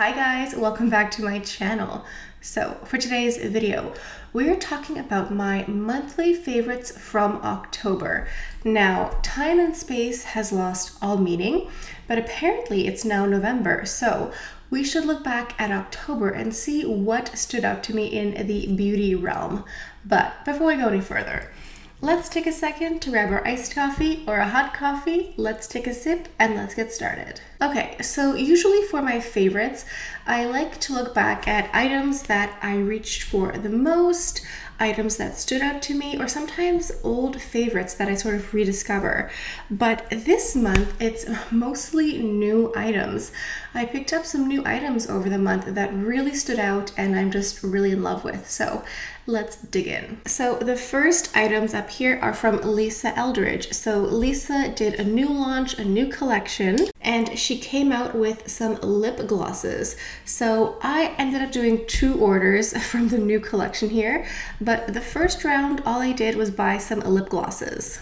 Hi guys, welcome back to my channel. So for today's video, we're talking about my monthly favorites from October. Now, time and space has lost all meaning, but apparently it's now November, so we should look back at October and see what stood out to me in the beauty realm. But before we go any further, let's take a second to grab our iced coffee or a hot coffee. Let's take a sip and let's get started. Okay, so usually for my favorites, I like to look back at items that I reached for the most, items that stood out to me, or sometimes old favorites that I sort of rediscover. But this month, it's mostly new items. I picked up some new items over the month that really stood out and I'm just really in love with. So let's dig in. So the first items up here are from Lisa Eldridge. So Lisa did a new launch, a new collection, and she came out with some lip glosses. So I ended up doing 2 orders from the new collection here, but the first round, all I did was buy some lip glosses.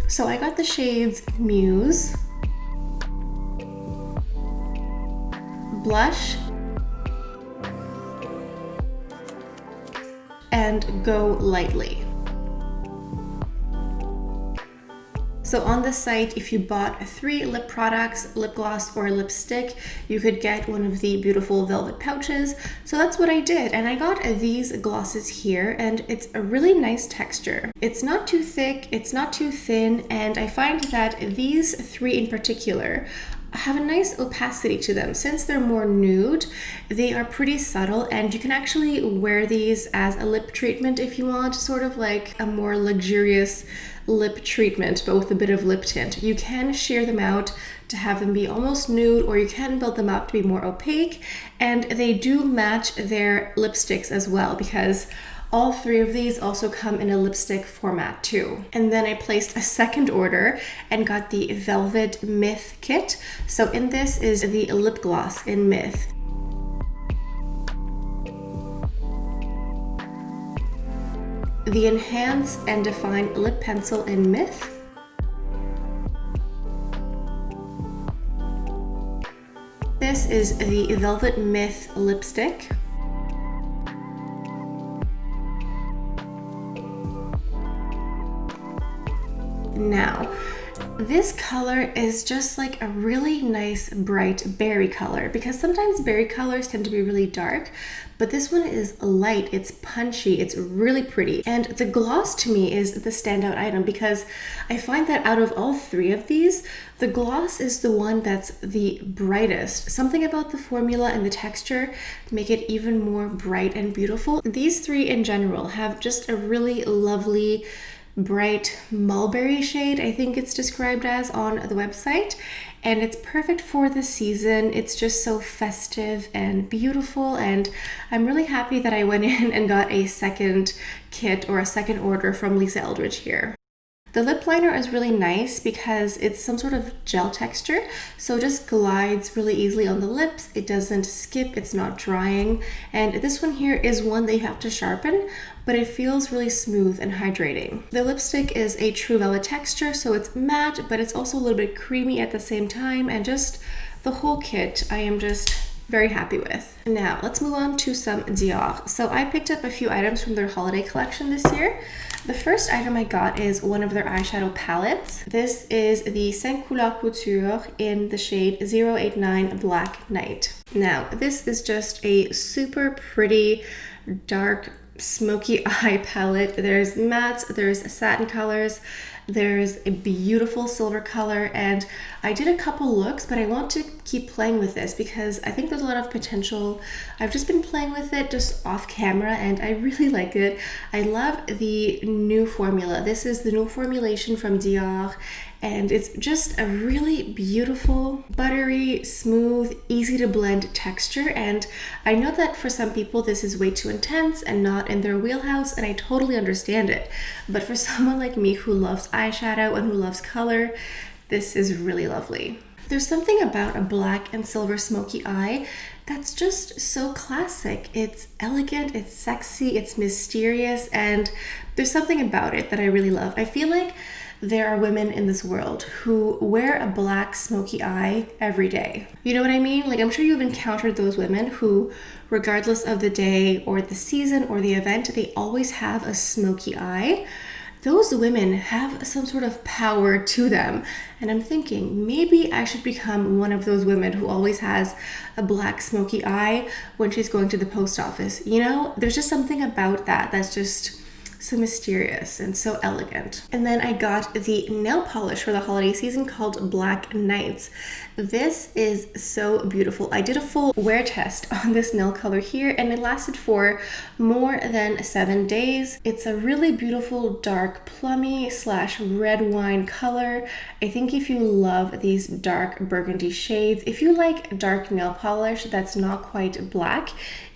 So I got the shades Muse, Blush, and Go Lightly. So on the site, if you bought 3 lip products, lip gloss or lipstick, you could get one of the beautiful velvet pouches. So that's what I did. And I got these glosses here and it's a really nice texture. It's not too thick, it's not too thin. And I find that these 3 in particular have a nice opacity to them. Since they're more nude, they are pretty subtle and you can actually wear these as a lip treatment if you want, sort of like a more luxurious lip treatment, but with a bit of lip tint. You can sheer them out to have them be almost nude, or you can build them up to be more opaque, and they do match their lipsticks as well because all 3 of these also come in a lipstick format too. And then I placed a second order and got the Velvet Myth kit. So in this is the lip gloss in Myth. The Enhance and Define Lip Pencil in Myth. This is the Velvet Myth lipstick. Now, this color is just like a really nice bright berry color, because sometimes berry colors tend to be really dark, but this one is light, it's punchy, it's really pretty. And the gloss to me is the standout item because I find that out of all 3 of these, the gloss is the one that's the brightest. Something about the formula and the texture make it even more bright and beautiful. These 3 in general have just a really lovely bright mulberry shade, I think it's described as on the website, and it's perfect for the season. It's just so festive and beautiful, and I'm really happy that I went in and got a second kit or a second order from Lisa Eldridge here. The lip liner is really nice because it's some sort of gel texture, so it just glides really easily on the lips. It doesn't skip, it's not drying. And this one here is one that you have to sharpen, but it feels really smooth and hydrating. The lipstick is a true velvet texture, so it's matte, but it's also a little bit creamy at the same time, and just the whole kit I am just very happy with. Now let's move on to some Dior. So I picked up a few items from their holiday collection this year. The first item I got is one of their eyeshadow palettes. This is the Couleurs Couture in the shade 089 Black Night. Now this is just a super pretty dark smoky eye palette. There's mattes, there's satin colors, there's a beautiful silver color, and I did a couple looks, but I want to keep playing with this because I think there's a lot of potential. I've just been playing with it just off camera and I really like it. I love the new formula. This is the new formulation from Dior, and it's just a really beautiful, buttery, smooth, easy to blend texture. And I know that for some people this is way too intense and not in their wheelhouse, and I totally understand it. But for someone like me who loves eyeshadow and who loves color, this is really lovely. There's something about a black and silver smoky eye that's just so classic. It's elegant, it's sexy, it's mysterious, and there's something about it that I really love. I feel like there are women in this world who wear a black smoky eye every day. You know what I mean? Like, I'm sure you've encountered those women who, regardless of the day or the season or the event, they always have a smoky eye. Those women have some sort of power to them. And I'm thinking maybe I should become one of those women who always has a black smoky eye when she's going to the post office. You know, there's just something about that that's just so mysterious and so elegant. And then I got the nail polish for the holiday season called Black Nights. This is so beautiful. I did a full wear test on this nail color here and it lasted for more than 7 days. It's a really beautiful dark plummy / red wine color. I think if you love these dark burgundy shades, if you like dark nail polish that's not quite black,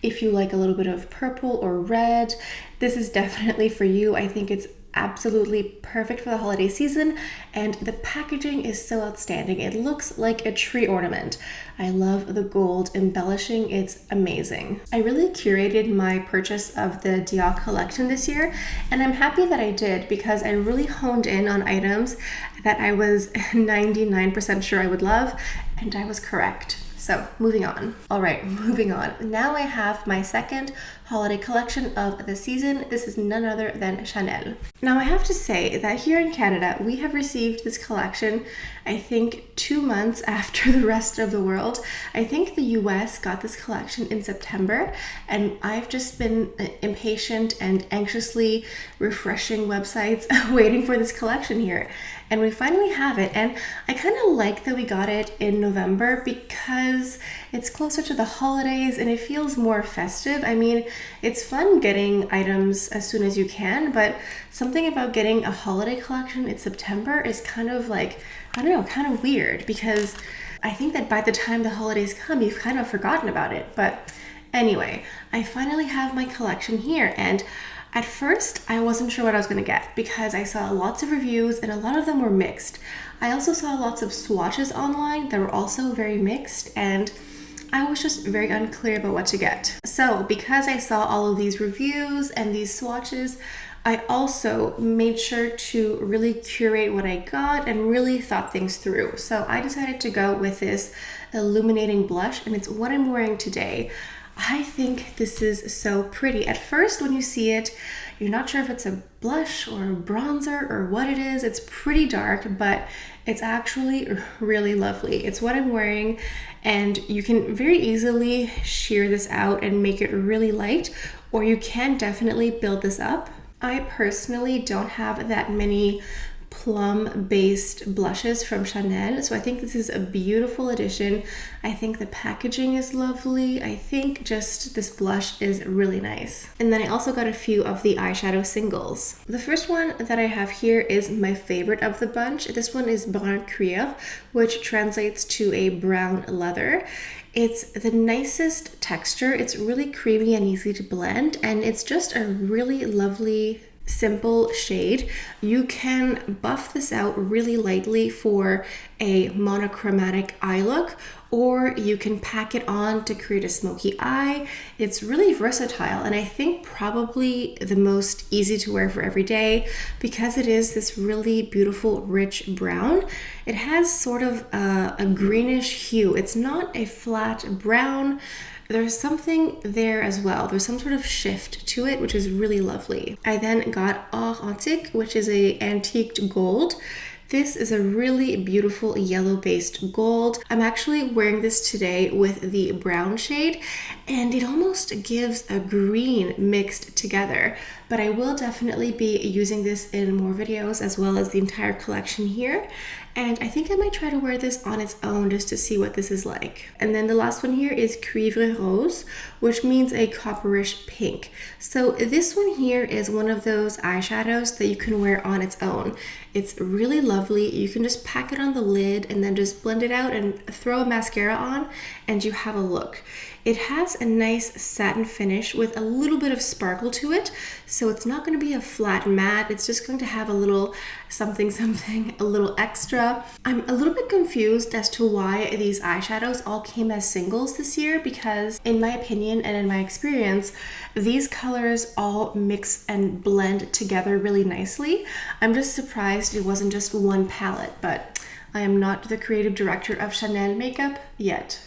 if you like a little bit of purple or red, this is definitely for you. I think it's absolutely perfect for the holiday season, and the packaging is so outstanding. It looks like a tree ornament. I love the gold embellishing. It's amazing. I really curated my purchase of the Dior collection this year, and I'm happy that I did because I really honed in on items that I was 99% sure I would love, and I was correct. So moving on. All right, moving on. Now I have my second holiday collection of the season. This is none other than Chanel. Now I have to say that here in Canada, we have received this collection, I think 2 months after the rest of the world. I think the US got this collection in September, and I've just been impatient and anxiously refreshing websites waiting for this collection here. And we finally have it, and I kind of like that we got it in November because it's closer to the holidays and it feels more festive. I mean, it's fun getting items as soon as you can, but something about getting a holiday collection in September is kind of like, I don't know, kind of weird, because I think that by the time the holidays come, you've kind of forgotten about it. But anyway, I finally have my collection here, and at first, I wasn't sure what I was going to get because I saw lots of reviews and a lot of them were mixed. I also saw lots of swatches online that were also very mixed, and I was just very unclear about what to get. So because I saw all of these reviews and these swatches, I also made sure to really curate what I got and really thought things through. So I decided to go with this Illuminating blush, and it's what I'm wearing today. I think this is so pretty. At first, when you see it, you're not sure if it's a blush or a bronzer or what it is. It's pretty dark, but it's actually really lovely. It's what I'm wearing, and you can very easily sheer this out and make it really light, or you can definitely build this up. I personally don't have that many plum-based blushes from Chanel, so I think this is a beautiful addition. I think the packaging is lovely. I think just this blush is really nice. And then I also got a few of the eyeshadow singles. The first one that I have here is my favorite of the bunch. This one is Brun Cuir, which translates to a brown leather. It's the nicest texture. It's really creamy and easy to blend, and it's just a really lovely simple shade. You can buff this out really lightly for a monochromatic eye look, or you can pack it on to create a smoky eye. It's really versatile, and I think probably the most easy to wear for every day because it is this really beautiful rich brown. It has sort of a greenish hue. It's not a flat brown. There's something there as well. There's some sort of shift to it, which is really lovely. I then got Or Antique, which is a antiqued gold. This is a really beautiful yellow-based gold. I'm actually wearing this today with the brown shade, and it almost gives a green mixed together. But I will definitely be using this in more videos, as well as the entire collection here. And I think I might try to wear this on its own just to see what this is like. And then the last one here is Cuivre Rose, which means a copperish pink. So this one here is one of those eyeshadows that you can wear on its own. It's really lovely. You can just pack it on the lid and then just blend it out and throw a mascara on, and you have a look. It has a nice satin finish with a little bit of sparkle to it, so So it's not going to be a flat matte. It's just going to have a little something, something, a little extra. I'm a little bit confused as to why these eyeshadows all came as singles this year, because in my opinion and in my experience, these colors all mix and blend together really nicely. I'm just surprised it wasn't just one palette, but I am not the creative director of Chanel makeup yet.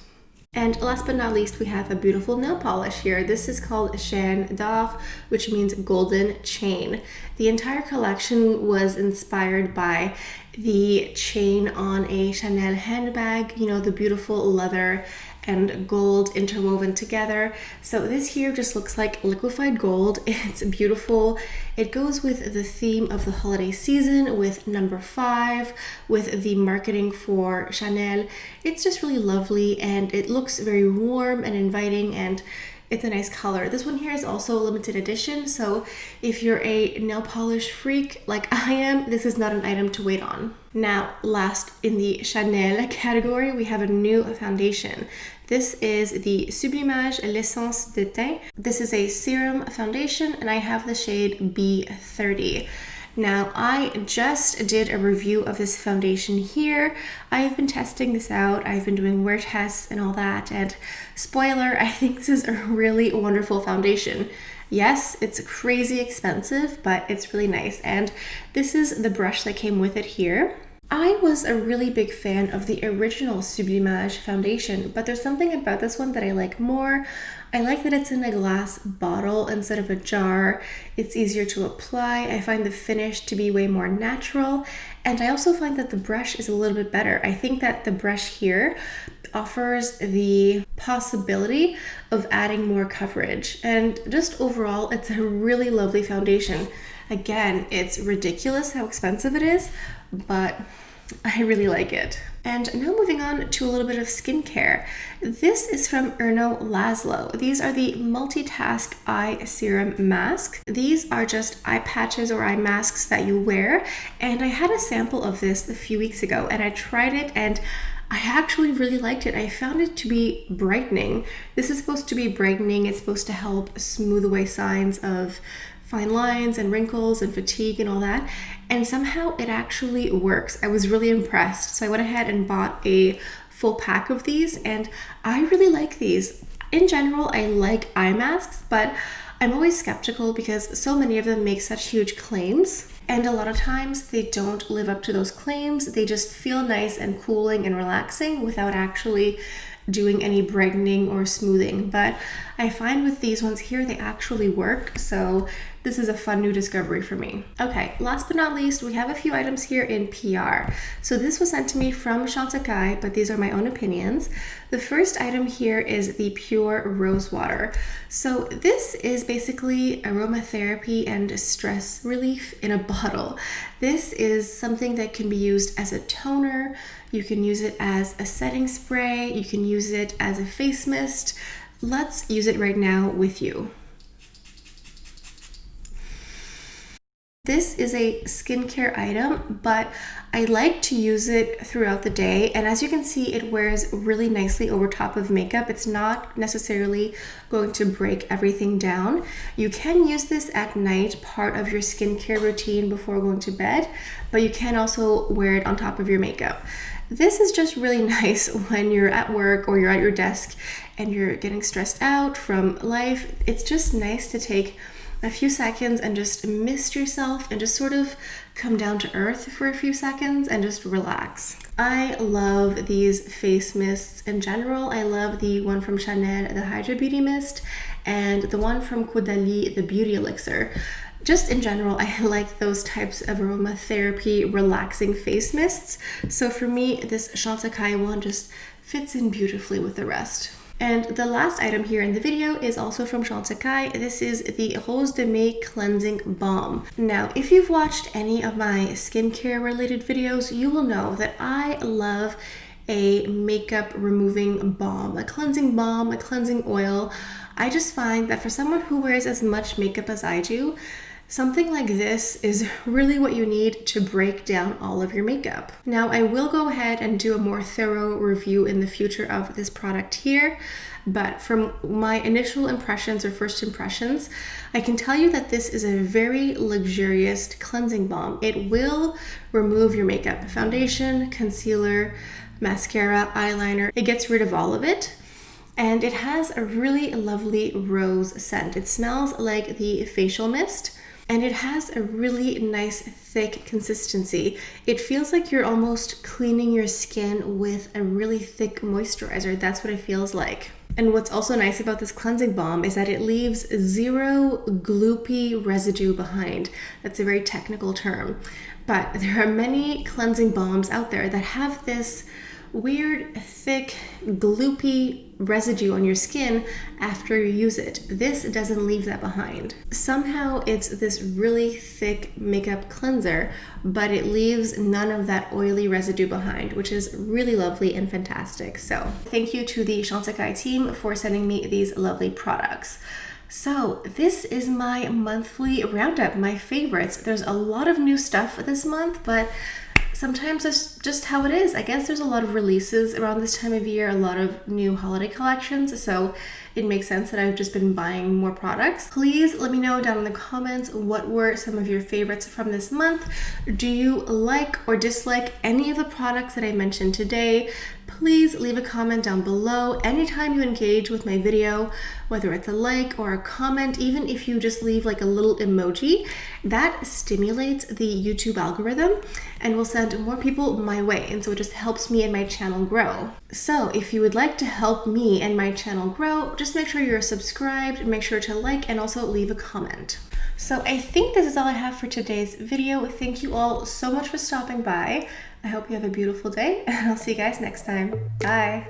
And last but not least, we have a beautiful nail polish here. This is called Chaîne d'Or, which means golden chain. The entire collection was inspired by the chain on a Chanel handbag, you know, the beautiful leather and gold interwoven together. So this here just looks like liquefied gold. It's beautiful. It goes with the theme of the holiday season, with number 5, with the marketing for Chanel. It's just really lovely, and it looks very warm and inviting, and it's a nice color. This one here is also a limited edition, so if you're a nail polish freak like I am, this is not an item to wait on. Now, last in the Chanel category, we have a new foundation. This is the Sublimage Le Teint. This is a serum foundation, and I have the shade B30. Now, I just did a review of this foundation here. I've been testing this out. I've been doing wear tests and all that, and spoiler, I think this is a really wonderful foundation. Yes, it's crazy expensive, but it's really nice, and this is the brush that came with it here. I was a really big fan of the original Sublimage foundation, but there's something about this one that I like more. I like that it's in a glass bottle instead of a jar. It's easier to apply. I find the finish to be way more natural, and I also find that the brush is a little bit better. I think that the brush here offers the possibility of adding more coverage, and just overall, it's a really lovely foundation. Again, it's ridiculous how expensive it is, but I really like it. And now moving on to a little bit of skincare. This is from Erno Laszlo. These are the multitask eye serum mask. These are just eye patches or eye masks that you wear, and I had a sample of this a few weeks ago, and I tried it, and I actually really liked it. I found it to be brightening. This is supposed to be brightening. It's supposed to help smooth away signs of fine lines and wrinkles and fatigue and all that, and somehow it actually works. I was really impressed, so I went ahead and bought a full pack of these, and I really like these. In general, I like eye masks, but I'm always skeptical because so many of them make such huge claims, and a lot of times they don't live up to those claims. They just feel nice and cooling and relaxing without actually doing any brightening or smoothing. But I find with these ones here, they actually work, so this is a fun new discovery for me. Okay, last but not least, we have a few items here in PR. So this was sent to me from Chantecaille, but these are my own opinions. The first item here is the Pure Rosewater. So this is basically aromatherapy and stress relief in a bottle. This is something that can be used as a toner. You can use it as a setting spray. You can use it as a face mist. Let's use it right now with you. This is a skincare item, but I like to use it throughout the day, and as you can see, it wears really nicely over top of makeup. It's not necessarily going to break everything down. You can use this at night, part of your skincare routine before going to bed, but you can also wear it on top of your makeup. This is just really nice when you're at work or you're at your desk and you're getting stressed out from life. It's just nice to take a few seconds and just mist yourself and just sort of come down to earth for a few seconds and just relax. I love these face mists in general. I love the one from Chanel, the Hydra Beauty Mist, and the one from Caudalie, the Beauty Elixir. Just in general, I like those types of aromatherapy, relaxing face mists. So for me, this Chantecaille one just fits in beautifully with the rest. And the last item here in the video is also from Chantecaille. This is the Rose de Mai Cleansing Balm. Now, if you've watched any of my skincare related videos, you will know that I love a makeup removing balm, a cleansing oil. I just find that for someone who wears as much makeup as I do, something like this is really what you need to break down all of your makeup. Now, I will go ahead and do a more thorough review in the future of this product here, but from my initial impressions or first impressions, I can tell you that this is a very luxurious cleansing balm. It will remove your makeup, foundation, concealer, mascara, eyeliner. It gets rid of all of it. And it has a really lovely rose scent. It smells like the facial mist, and it has a really nice thick consistency. It feels like you're almost cleaning your skin with a really thick moisturizer. That's what it feels like. And what's also nice about this cleansing balm is that it leaves zero gloopy residue behind. That's a very technical term. But there are many cleansing balms out there that have this weird, thick, gloopy residue on your skin after you use it. This doesn't leave that behind. Somehow it's this really thick makeup cleanser, but it leaves none of that oily residue behind, which is really lovely and fantastic. So thank you to the Chantecaille team for sending me these lovely products. So this is my monthly roundup, my favorites. There's a lot of new stuff this month, but sometimes that's just how it is. I guess there's a lot of releases around this time of year, a lot of new holiday collections, so it makes sense that I've just been buying more products. Please let me know down in the comments what were some of your favorites from this month. Do you like or dislike any of the products that I mentioned today? Please leave a comment down below. Anytime you engage with my video, whether it's a like or a comment, even if you just leave like a little emoji, that stimulates the YouTube algorithm and will send more people my way. And so it just helps me and my channel grow. So if you would like to help me and my channel grow, just make sure you're subscribed, make sure to like, and also leave a comment. So I think this is all I have for today's video. Thank you all so much for stopping by. I hope you have a beautiful day, and I'll see you guys next time. Bye.